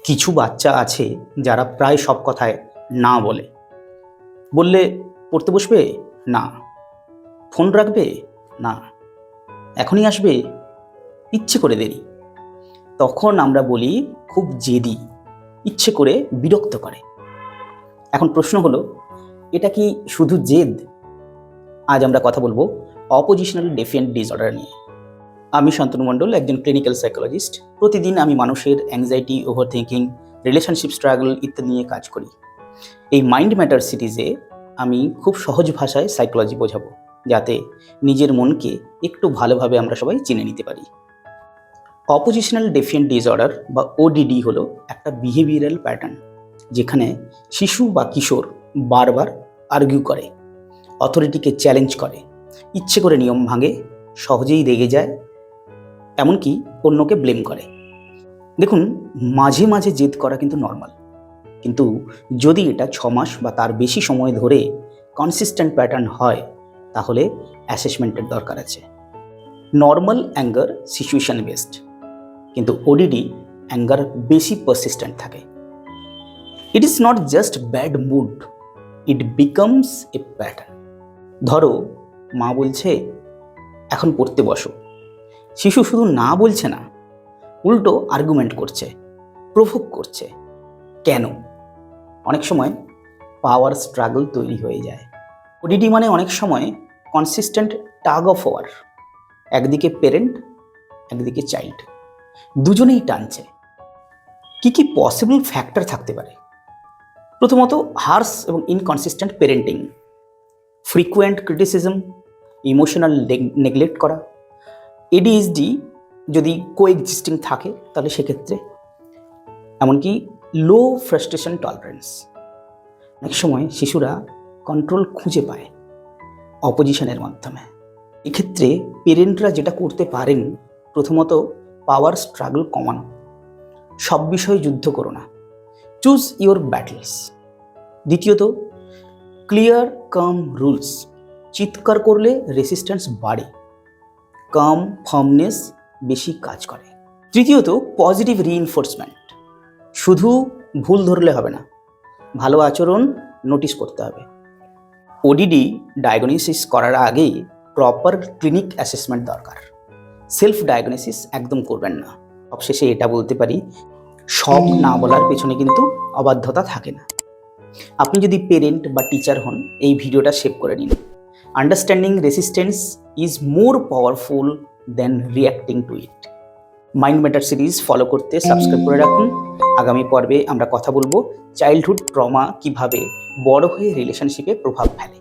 কিছু বাচ্চা আছে যারা প্রায় সব কথায় না বলে। বললে পড়তে বসবে? না। ফোন রাখবে? না। এখনই আসবে? ইচ্ছে করে দেরি। তখন আমরা বলি খুব জেদি, ইচ্ছে করে বিরক্ত করে। এখন প্রশ্ন হলো, এটা কি শুধু জেদ? আজ আমরা কথা বলবো অপোজিশনাল ডেফিয়েন্ট ডিসঅর্ডার নিয়ে। আমি শান্তনু মণ্ডল, একজন ক্লিনিক্যাল সাইকোলজিস্ট। প্রতিদিন আমি মানুষের অ্যাংজাইটি, ওভারথিঙ্কিং, রিলেশনশিপ স্ট্রাগল ইত্যাদি নিয়ে কাজ করি। এই মাইন্ড ম্যাটার সিরিজে আমি খুব সহজ ভাষায় সাইকোলজি বোঝাবো, যাতে নিজের মনকে একটু ভালোভাবে আমরা সবাই চিনে নিতে পারি। অপোজিশনাল ডেফিয়েন্ট ডিসঅর্ডার বা ওডিডি হলো একটা বিহেভিয়ারাল প্যাটার্ন, যেখানে শিশু বা কিশোর বারবার আর্গিউ করে, অথরিটিকে চ্যালেঞ্জ করে, ইচ্ছে করে নিয়ম ভাঙে, সহজেই রেগে যায়, এমনকি অন্যকে ব্লেম করে। দেখুন, মাঝে মাঝে জেদ করা কিন্তু নর্মাল, কিন্তু যদি এটা 6 মাস বা তার বেশি সময় ধরে কনসিস্টেন্ট প্যাটার্ন হয়, তাহলে অ্যাসেসমেন্টের দরকার আছে। নর্মাল অ্যাঙ্গার সিচুয়েশন বেসড, কিন্তু ওডিডি অ্যাঙ্গার বেশি পারসিস্টেন্ট থাকে। It is not just bad mood, it becomes a pattern. ধরো, মা বলছে এখন পড়তে বসো। শিশু শুধু না বলছে না, উল্টো আর্গুমেন্ট করছে, প্রভোক করছে। কেন? অনেক সময় পাওয়ার স্ট্রাগল তৈরি হয়ে যায়। ওডিডি মানে অনেক সময় কনসিস্টেন্ট টাগ অফ ওয়ার। একদিকে পেরেন্ট, একদিকে চাইল্ড, দুজনেই টানছে। কি কি পসিবল ফ্যাক্টর থাকতে পারে? প্রথমত, হার্স এবং inconsistent parenting, frequent criticism, emotional neglect করা। এডিএইচডি যদি কোএক্সিস্টিং থাকে তাহলে সেক্ষেত্রে, এমনকি লো ফ্রাস্ট্রেশন টলারেন্স। অনেক সময় শিশুরা কন্ট্রোল খুঁজে পায় অপোজিশনের মাধ্যমে। এক্ষেত্রে পেরেন্টরা যেটা করতে পারেন, প্রথমত পাওয়ার স্ট্রাগল কমানো। সব বিষয়ে যুদ্ধ করো না, চুজ ইউর ব্যাটলস। দ্বিতীয়ত, ক্লিয়ার কাম রুলস। চিৎকার করলে রেসিস্ট্যান্স বাড়ে, কাম ফার্মনেস বেশি কাজ করে। তৃতীয়ত, পজিটিভ রিইনফোর্সমেন্ট। শুধু ভুল ধরলে হবে না, ভালো আচরণ নোটিস করতে হবে। ওডিডি ডায়াগনোসিস করার আগেই প্রপার ক্লিনিক অ্যাসেসমেন্ট দরকার। সেলফ ডায়াগনোসিস একদম করবেন না। সবশেষে এটা বলতে পারি, সব না বলার পেছনে কিন্তু অবাধ্যতা থাকে না। আপনি যদি পেরেন্ট বা টিচার হন, এই ভিডিওটা সেভ করে নিন। Understanding resistance is more powerful than reacting to it. Mind matter series follow করতে সাবস্ক্রাইব করে রাখুন। আগামী পর্বে আমরা কথা বলবো চাইল্ডহুড ট্রমা কিভাবে বড় হয়ে রিলেশনশিপে প্রভাব ফেলে।